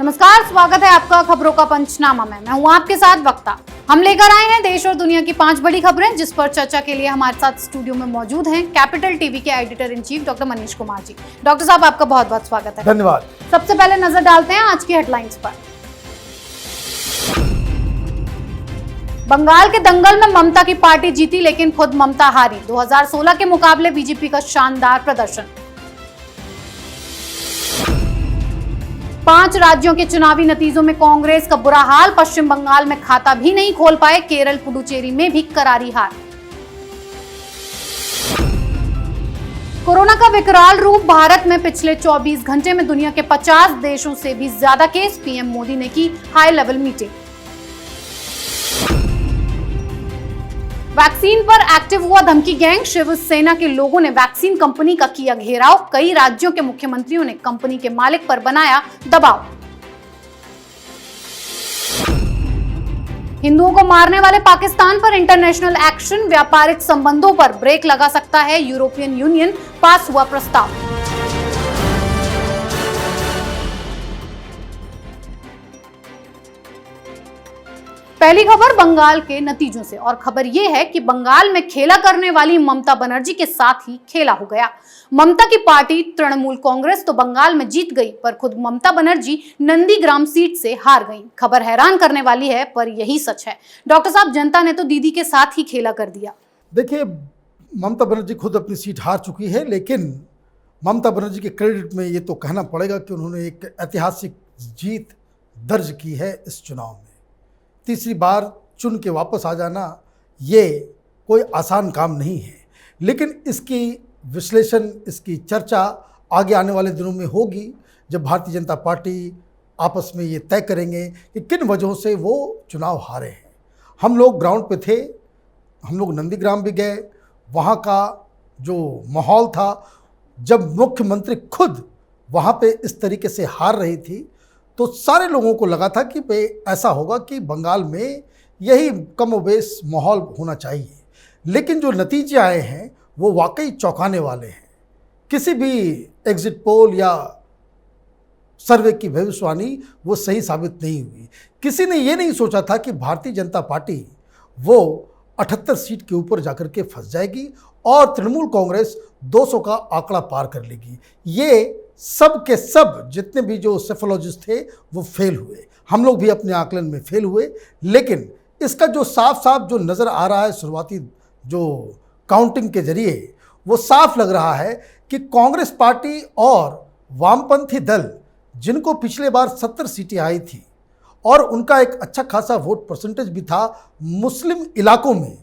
नमस्कार, स्वागत है आपका खबरों का पंचनामा में। मैं हूं आपके साथ वक्ता। हम लेकर आए हैं देश और दुनिया की 5 बड़ी खबरें, जिस पर चर्चा के लिए हमारे साथ स्टूडियो में मौजूद हैं कैपिटल टीवी के editor in chief doctor Manish Kumar ji. Doctor साहब, आपका बहुत बहुत स्वागत है। धन्यवाद। सबसे पहले नजर डालते हैं आज की हेडलाइंस पर। बंगाल के दंगल में ममता की पार्टी जीती, लेकिन खुद ममता हारी। 2016 के मुकाबले बीजेपी का शानदार प्रदर्शन। 5 राज्यों के चुनावी नतीजों में कांग्रेस का बुरा हाल। पश्चिम बंगाल में खाता भी नहीं खोल पाए। केरल, पुडुचेरी में भी करारी हार। कोरोना का विकराल रूप। भारत में पिछले 24 घंटे में दुनिया के 50 देशों से भी ज्यादा केस। पीएम मोदी ने की हाई लेवल मीटिंग। वैक्सीन पर एक्टिव हुआ धमकी गैंग। शिवसेना के लोगों ने वैक्सीन कंपनी का किया घेराव। कई राज्यों के मुख्यमंत्रियों ने कंपनी के मालिक पर बनाया दबाव। हिंदुओं को मारने वाले पाकिस्तान पर इंटरनेशनल एक्शन। व्यापारिक संबंधों पर ब्रेक लगा सकता है यूरोपियन यूनियन। पास हुआ प्रस्ताव। पहली खबर बंगाल के नतीजों से, और खबर यह है कि बंगाल में खेला करने वाली ममता बनर्जी के साथ ही खेला हो गया। ममता की पार्टी तृणमूल कांग्रेस तो बंगाल में जीत गई, पर खुद ममता बनर्जी नंदीग्राम सीट से हार गई। खबर हैरान करने वाली है, पर यही सच है। डॉक्टर साहब, जनता ने तो दीदी के साथ ही खेला कर दिया। देखिए, ममता बनर्जी खुद अपनी सीट हार चुकी है, लेकिन ममता बनर्जी के क्रेडिट में ये तो कहना पड़ेगा कि उन्होंने एक ऐतिहासिक जीत दर्ज की है इस चुनाव में। तीसरी बार चुन के वापस आ जाना ये कोई आसान काम नहीं है, लेकिन इसकी विश्लेषण, इसकी चर्चा आगे आने वाले दिनों में होगी, जब भारतीय जनता पार्टी आपस में ये तय करेंगे कि किन वजहों से वो चुनाव हारे हैं। हम लोग ग्राउंड पे थे, हम लोग नंदीग्राम भी गए। वहाँ का जो माहौल था, जब मुख्यमंत्री खुद वहाँ पे इस तरीके से हार रही थी, तो सारे लोगों को लगा था कि ऐसा होगा कि बंगाल में यही कमोबेश माहौल होना चाहिए। लेकिन जो नतीजे आए हैं वो वाकई चौंकाने वाले हैं। किसी भी एग्जिट पोल या सर्वे की भविष्यवाणी वो सही साबित नहीं हुई। किसी ने ये नहीं सोचा था कि भारतीय जनता पार्टी वो 78 सीट के ऊपर जाकर के फंस जाएगी और तृणमूल कांग्रेस 200 का आंकड़ा पार कर लेगी। ये सब के सब जितने भी जो सेफोलॉजिस्ट थे वो फेल हुए। हम लोग भी अपने आकलन में फेल हुए, लेकिन इसका जो साफ साफ जो नज़र आ रहा है शुरुआती जो काउंटिंग के जरिए, वो साफ लग रहा है कि कांग्रेस पार्टी और वामपंथी दल, जिनको पिछले बार 70 सीटें आई थी और उनका एक अच्छा खासा वोट परसेंटेज भी था मुस्लिम इलाकों में,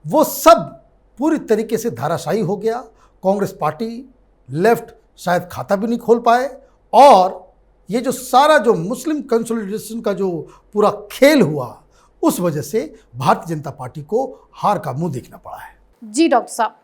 वो सब पूरी तरीके से धाराशायी हो गया। कांग्रेस पार्टी, लेफ्ट शायद खाता भी नहीं खोल पाए, और ये जो सारा जो मुस्लिम कंसोलिडेशन का जो पूरा खेल हुआ, उस वजह से भारतीय जनता पार्टी को हार का मुंह देखना पड़ा है। जी डॉक्टर साहब,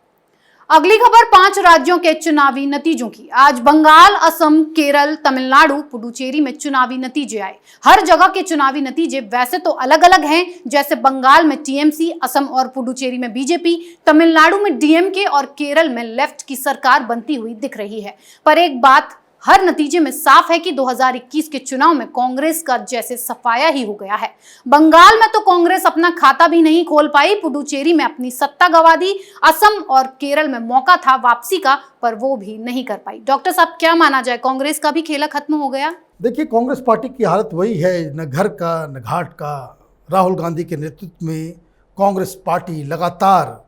अगली खबर 5 राज्यों के चुनावी नतीजों की। आज बंगाल, असम, केरल, तमिलनाडु, पुडुचेरी में चुनावी नतीजे आए। हर जगह के चुनावी नतीजे वैसे तो अलग अलग हैं, जैसे बंगाल में टीएमसी, असम और पुडुचेरी में बीजेपी, तमिलनाडु में डीएमके और केरल में लेफ्ट की सरकार बनती हुई दिख रही है। पर एक बात हर नतीजे में साफ है कि 2021 के चुनाव में कांग्रेस का जैसे सफाया ही हो गया है। बंगाल में तो कांग्रेस अपना खाता भी नहीं खोल पाई, पुडुचेरी में अपनी सत्ता गंवा दी, असम और केरल में मौका था वापसी का, पर वो भी नहीं कर पाई। डॉक्टर साहब, क्या माना जाए, कांग्रेस का भी खेला खत्म हो गया? देखिए, कांग्रेस पार्टी की हालत वही है, न घर का न घाट का। राहुल गांधी के नेतृत्व में कांग्रेस पार्टी लगातार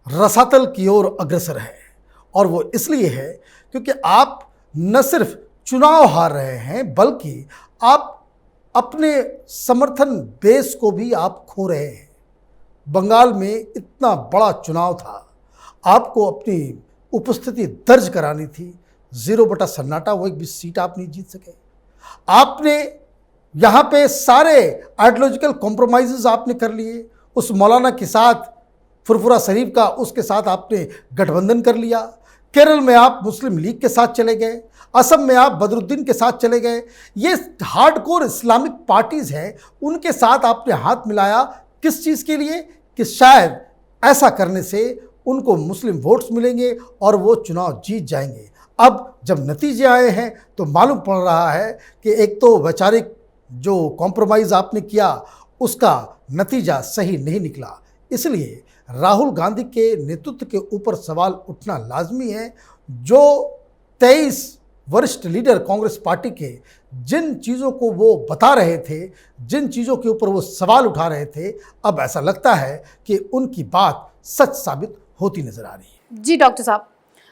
रसातल की ओर अग्रसर है, और वो इसलिए है क्योंकि आप न सिर्फ चुनाव हार रहे हैं, बल्कि आप अपने समर्थन बेस को भी आप खो रहे हैं। बंगाल में इतना बड़ा चुनाव था, आपको अपनी उपस्थिति दर्ज करानी थी। 0/सन्नाटा, वो एक भी सीट आप नहीं जीत सके। आपने यहाँ पे सारे आइडियोलॉजिकल कॉम्प्रोमाइजेस आपने कर लिए। उस मौलाना के साथ, फुरफुरा शरीफ का, उसके साथ आपने गठबंधन कर लिया। केरल में आप मुस्लिम लीग के साथ चले गए, असम में आप बदरुद्दीन के साथ चले गए। ये हार्डकोर इस्लामिक पार्टीज़ हैं, उनके साथ आपने हाथ मिलाया। किस चीज़ के लिए? कि शायद ऐसा करने से उनको मुस्लिम वोट्स मिलेंगे और वो चुनाव जीत जाएंगे। अब जब नतीजे आए हैं तो मालूम पड़ रहा है कि एक तो वैचारिक जो कॉम्प्रोमाइज़ आपने किया उसका नतीजा सही नहीं निकला। इसलिए राहुल गांधी के नेतृत्व के ऊपर सवाल उठना लाजमी है। जो 23 वरिष्ठ लीडर कांग्रेस पार्टी के जिन चीज़ों को वो बता रहे थे, जिन चीज़ों के ऊपर वो सवाल उठा रहे थे, अब ऐसा लगता है कि उनकी बात सच साबित होती नजर आ रही है। जी डॉक्टर साहब,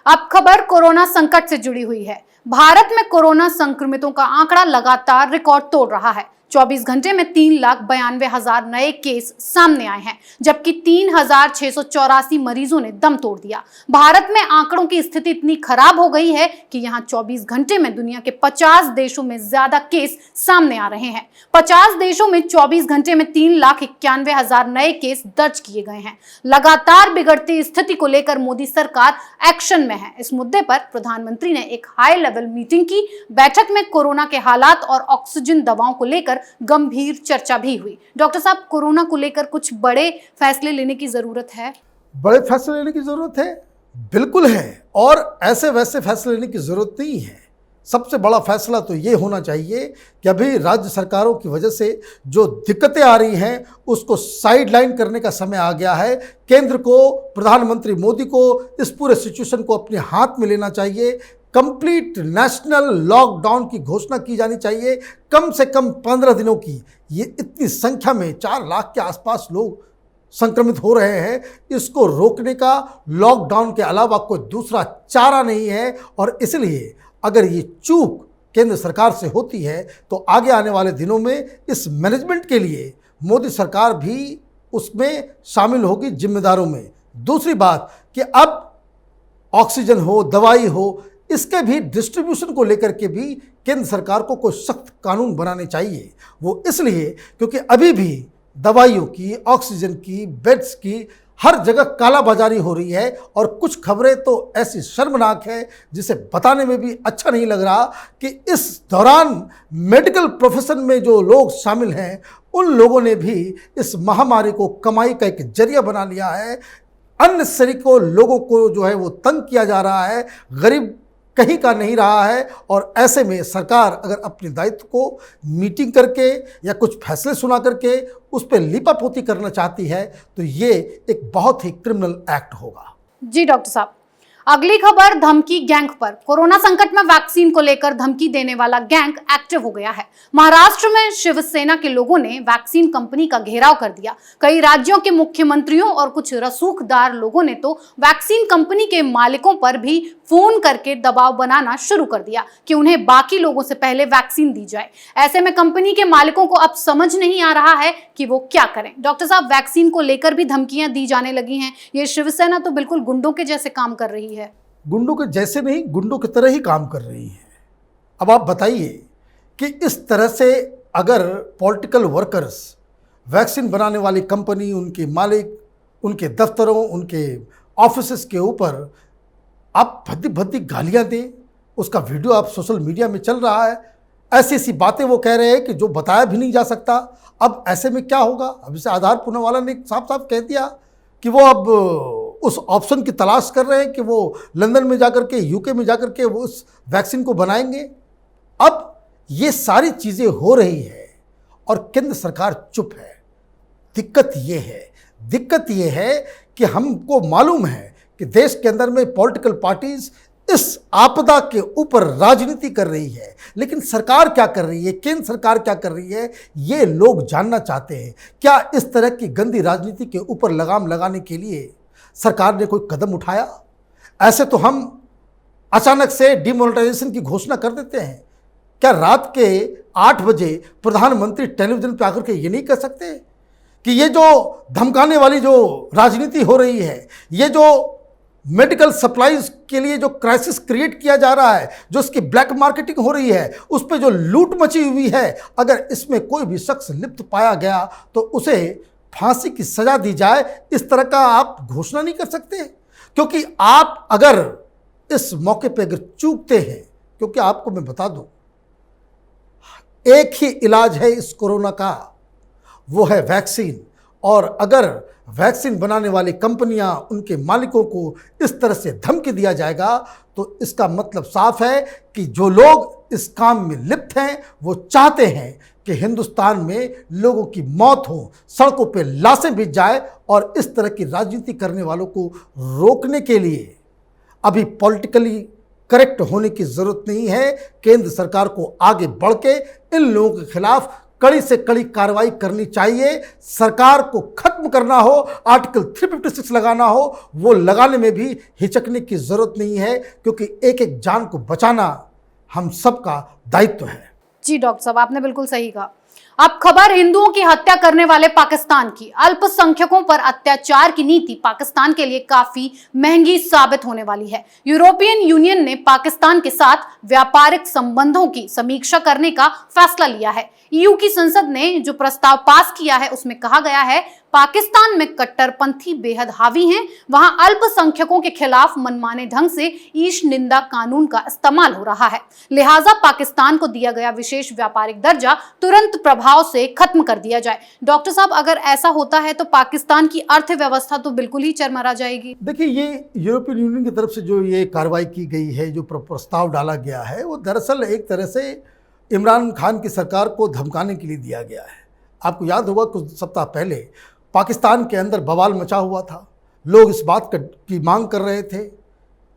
अब खबर कोरोना संकट से जुड़ी हुई है। भारत में कोरोना संक्रमितों का आंकड़ा लगातार रिकॉर्ड तोड़ रहा है। 24 घंटे में 3,92,000 नए केस सामने आए हैं, जबकि 3,684 मरीजों ने दम तोड़ दिया। भारत में आंकड़ों की स्थिति इतनी खराब हो गई है कि यहां 24 घंटे में दुनिया के 50 देशों में ज्यादा केस सामने आ रहे हैं। 50 देशों में 24 घंटे में 3,91,000 नए केस दर्ज किए गए हैं। लगातार बिगड़ती स्थिति को लेकर मोदी सरकार एक्शन में है। इस मुद्दे पर प्रधानमंत्री ने एक हाई लेवल मीटिंग की। बैठक में कोरोना के हालात और ऑक्सीजन दवाओं को लेकर गंभीर चर्चा भी हुई। डॉक्टर साहब, कोरोना को लेकर कुछ बड़े फैसले लेने की जरूरत है? बड़े फैसले लेने की जरूरत है, बिल्कुल है, और ऐसे वैसे फैसले लेने की जरूरत नहीं है। सबसे बड़ा फैसला तो ये होना चाहिए कि अभी राज्य सरकारों की वजह से जो दिक्कतें आ रही हैं उसको साइडलाइन करने का समय आ गया है। केंद्र को, प्रधानमंत्री मोदी को इस पूरे सिचुएशन को अपने हाथ में लेना चाहिए। कंप्लीट नेशनल लॉकडाउन की घोषणा की जानी चाहिए, कम से कम 15 दिनों की। ये इतनी संख्या में 4 लाख के आसपास लोग संक्रमित हो रहे हैं, इसको रोकने का लॉकडाउन के अलावा कोई दूसरा चारा नहीं है। और इसलिए अगर ये चूक केंद्र सरकार से होती है तो आगे आने वाले दिनों में इस मैनेजमेंट के लिए मोदी सरकार भी उसमें शामिल होगी, जिम्मेदारों में। दूसरी बात कि अब ऑक्सीजन हो, दवाई हो, इसके भी डिस्ट्रीब्यूशन को लेकर के भी केंद्र सरकार को कोई सख्त कानून बनाने चाहिए। वो इसलिए क्योंकि अभी भी दवाइयों की, ऑक्सीजन की, बेड्स की हर जगह कालाबाजारी हो रही है। और कुछ खबरें तो ऐसी शर्मनाक है जिसे बताने में भी अच्छा नहीं लग रहा कि इस दौरान मेडिकल प्रोफेशन में जो लोग शामिल हैं उन लोगों ने भी इस महामारी को कमाई का एक जरिया बना लिया है। अननेसेसरी को लोगों को जो है वो तंग किया जा रहा है, गरीब कहीं का नहीं रहा है। और ऐसे में सरकार अगर अपने दायित्व को मीटिंग करके या कुछ फैसले सुना करके उस पर लीपापोती करना चाहती है तो ये एक बहुत ही क्रिमिनल एक्ट होगा। जी डॉक्टर साहब, अगली खबर धमकी गैंग पर। कोरोना संकट में वैक्सीन को लेकर धमकी देने वाला गैंग एक्टिव हो गया है। महाराष्ट्र में शिवसेना के लोगों ने वैक्सीन कंपनी का घेराव कर दिया। कई राज्यों के मुख्यमंत्रियों और कुछ रसूखदार लोगों ने तो वैक्सीन कंपनी के मालिकों पर भी फोन करके दबाव बनाना शुरू कर दिया कि उन्हें बाकी लोगों से पहले वैक्सीन दी जाए। ऐसे में कंपनी के मालिकों को अब समझ नहीं आ रहा है कि वो क्या करें। डॉक्टर साहब, वैक्सीन को लेकर भी धमकियां दी जाने लगी हैं। ये शिवसेना तो बिल्कुल गुंडों के जैसे काम कर रही है। गुंडों के जैसे नहीं, गुंडों की तरह ही काम कर रही है। अब आप बताइए कि इस तरह से अगर पॉलिटिकल वर्कर्स, वैक्सीन बनाने वाली कंपनी, उनके मालिक, उनके दफ्तरों, उनके ऑफिसेस के ऊपर आप भद्दी भद्दी गालियां दें, उसका वीडियो आप सोशल मीडिया में चल रहा है, ऐसी ऐसी बातें वो कह रहे हैं कि जो बताया भी नहीं जा सकता। अब ऐसे में क्या होगा? अब इसे आधार पुनःवाला ने साफ साफ कह दिया कि वो अब उस ऑप्शन की तलाश कर रहे हैं कि वो लंदन में जाकर के, यूके में जाकर के वो उस वैक्सीन को बनाएंगे। अब ये सारी चीज़ें हो रही है और केंद्र सरकार चुप है। दिक्कत ये है कि हमको मालूम है कि देश के अंदर में पॉलिटिकल पार्टीज इस आपदा के ऊपर राजनीति कर रही है, लेकिन सरकार क्या कर रही है, केंद्र सरकार क्या कर रही है, ये लोग जानना चाहते हैं। क्या इस तरह की गंदी राजनीति के ऊपर लगाम लगाने के लिए सरकार ने कोई कदम उठाया? ऐसे तो हम अचानक से डिमोनेटाइजेशन की घोषणा कर देते हैं। क्या रात के 8 बजे प्रधानमंत्री टेलीविजन पर आकर के ये नहीं कह सकते कि ये जो धमकाने वाली जो राजनीति हो रही है, ये जो मेडिकल सप्लाईज के लिए जो क्राइसिस क्रिएट किया जा रहा है, जो इसकी ब्लैक मार्केटिंग हो रही है, उस पर जो लूट मची हुई है, अगर इसमें कोई भी शख्स लिप्त पाया गया तो उसे फांसी की सजा दी जाए, इस तरह का आप घोषणा नहीं कर सकते? क्योंकि आप अगर इस मौके पे अगर चूकते हैं, क्योंकि आपको मैं बता दूं, एक ही इलाज है इस कोरोना का, वो है वैक्सीन। और अगर वैक्सीन बनाने वाली कंपनियां, उनके मालिकों को इस तरह से धमकी दिया जाएगा तो इसका मतलब साफ है कि जो लोग इस काम में लिप्त हैं वो चाहते हैं कि हिंदुस्तान में लोगों की मौत हो, सड़कों पे लाशें बिछ जाए, और इस तरह की राजनीति करने वालों को रोकने के लिए अभी पॉलिटिकली करेक्ट होने की जरूरत नहीं है। केंद्र सरकार को आगे बढ़ के इन लोगों के खिलाफ कड़ी से कड़ी कार्रवाई करनी चाहिए। सरकार को खत्म करना हो, आर्टिकल 356 लगाना हो, वो लगाने में भी हिचकने की जरूरत नहीं है, क्योंकि एक एक जान को बचाना हम सबका दायित्व है। जी डॉक्टर साहब, आपने बिल्कुल सही कहा। अब खबर हिंदुओं की हत्या करने वाले पाकिस्तान की। अल्पसंख्यकों पर अत्याचार की नीति पाकिस्तान के लिए काफी महंगी साबित होने वाली है। यूरोपियन यूनियन ने पाकिस्तान के साथ व्यापारिक संबंधों की समीक्षा करने का फैसला लिया है। ईयू की संसद ने जो प्रस्ताव पास किया है उसमें कहा गया है पाकिस्तान में कट्टरपंथी बेहद हावी हैं, वहां अल्पसंख्यकों के खिलाफ मनमाने ढंग से ईश निंदा कानून का इस्तेमाल हो रहा है। लिहाजा पाकिस्तान को दिया गया विशेष व्यापारिक दर्जा तुरंत प्रभाव से खत्म कर दिया जाए। डॉक्टर साहब, अगर ऐसा होता है तो पाकिस्तान की अर्थव्यवस्था तो बिल्कुल ही चरमरा जाएगी। देखिए, ये यूरोपियन यूनियन की तरफ से जो ये कार्रवाई की गई है, जो प्रस्ताव डाला गया है, वो दरअसल एक तरह से इमरान खान की सरकार को धमकाने के लिए दिया गया है। आपको याद होगा कुछ सप्ताह पहले पाकिस्तान के अंदर बवाल मचा हुआ था, लोग इस बात की मांग कर रहे थे,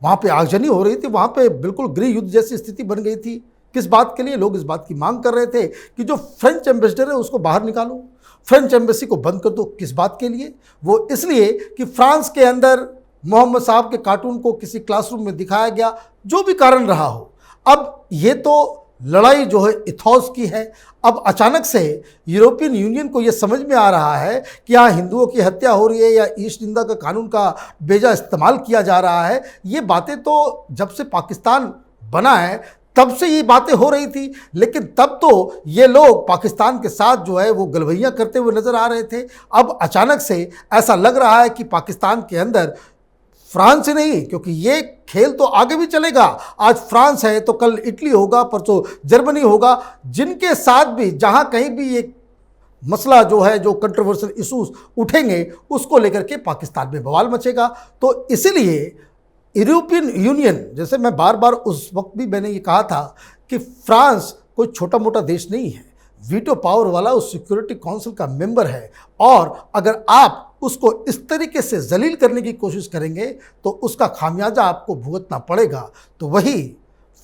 वहाँ पे आगजनी हो रही थी, वहाँ पे बिल्कुल गृह युद्ध जैसी स्थिति बन गई थी। किस बात के लिए? लोग इस बात की मांग कर रहे थे कि जो फ्रेंच एम्बेसडर है उसको बाहर निकालो, फ्रेंच एम्बेसी को बंद कर दो। किस बात के लिए? वो इसलिए कि फ्रांस के अंदर मोहम्मद साहब के कार्टून को किसी क्लासरूम में दिखाया गया, जो भी कारण रहा हो। अब ये तो लड़ाई जो है इथॉस की है। अब अचानक से यूरोपियन यूनियन को यह समझ में आ रहा है कि यहाँ हिंदुओं की हत्या हो रही है या ईश निंदा का कानून का बेजा इस्तेमाल किया जा रहा है। ये बातें तो जब से पाकिस्तान बना है तब से ये बातें हो रही थी, लेकिन तब तो ये लोग पाकिस्तान के साथ जो है वो गलवैयाँ करते हुए नजर आ रहे थे। अब अचानक से ऐसा लग रहा है कि पाकिस्तान के अंदर फ्रांस ही नहीं, क्योंकि ये खेल तो आगे भी चलेगा, आज फ्रांस है तो कल इटली होगा, परसों जर्मनी होगा, जिनके साथ भी जहां कहीं भी ये मसला जो है, जो कंट्रोवर्शियल इशूज उठेंगे, उसको लेकर के पाकिस्तान में बवाल मचेगा। तो इसलिए यूरोपियन यूनियन, जैसे मैं बार बार उस वक्त भी मैंने ये कहा था कि फ्रांस कोई छोटा मोटा देश नहीं है, वीटो पावर वाला उस सिक्योरिटी काउंसिल का मेंबर है, और अगर आप उसको इस तरीके से जलील करने की कोशिश करेंगे तो उसका खामियाजा आपको भुगतना पड़ेगा। तो वही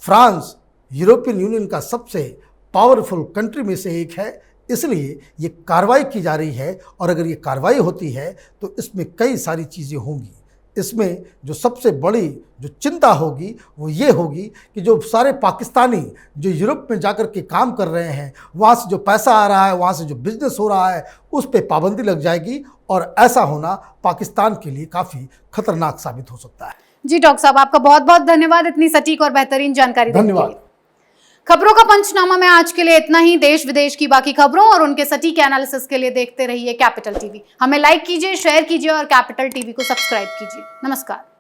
फ्रांस यूरोपियन यूनियन का सबसे पावरफुल कंट्री में से एक है, इसलिए ये कार्रवाई की जा रही है। और अगर ये कार्रवाई होती है तो इसमें कई सारी चीज़ें होंगी। इसमें जो सबसे बड़ी जो चिंता होगी वो ये होगी कि जो सारे पाकिस्तानी जो यूरोप में जाकर के काम कर रहे हैं, वहाँ से जो पैसा आ रहा है, वहाँ से जो बिजनेस हो रहा है, उस पर पाबंदी लग जाएगी, और ऐसा होना पाकिस्तान के लिए काफ़ी खतरनाक साबित हो सकता है। जी डॉक्टर साहब, आपका बहुत बहुत धन्यवाद इतनी सटीक और बेहतरीन जानकारी देने के लिए। खबरों का पंचनामा में आज के लिए इतना ही। देश विदेश की बाकी खबरों और उनके सटीक एनालिसिस के लिए देखते रहिए कैपिटल टीवी। हमें लाइक कीजिए, शेयर कीजिए और कैपिटल टीवी को सब्सक्राइब कीजिए। नमस्कार।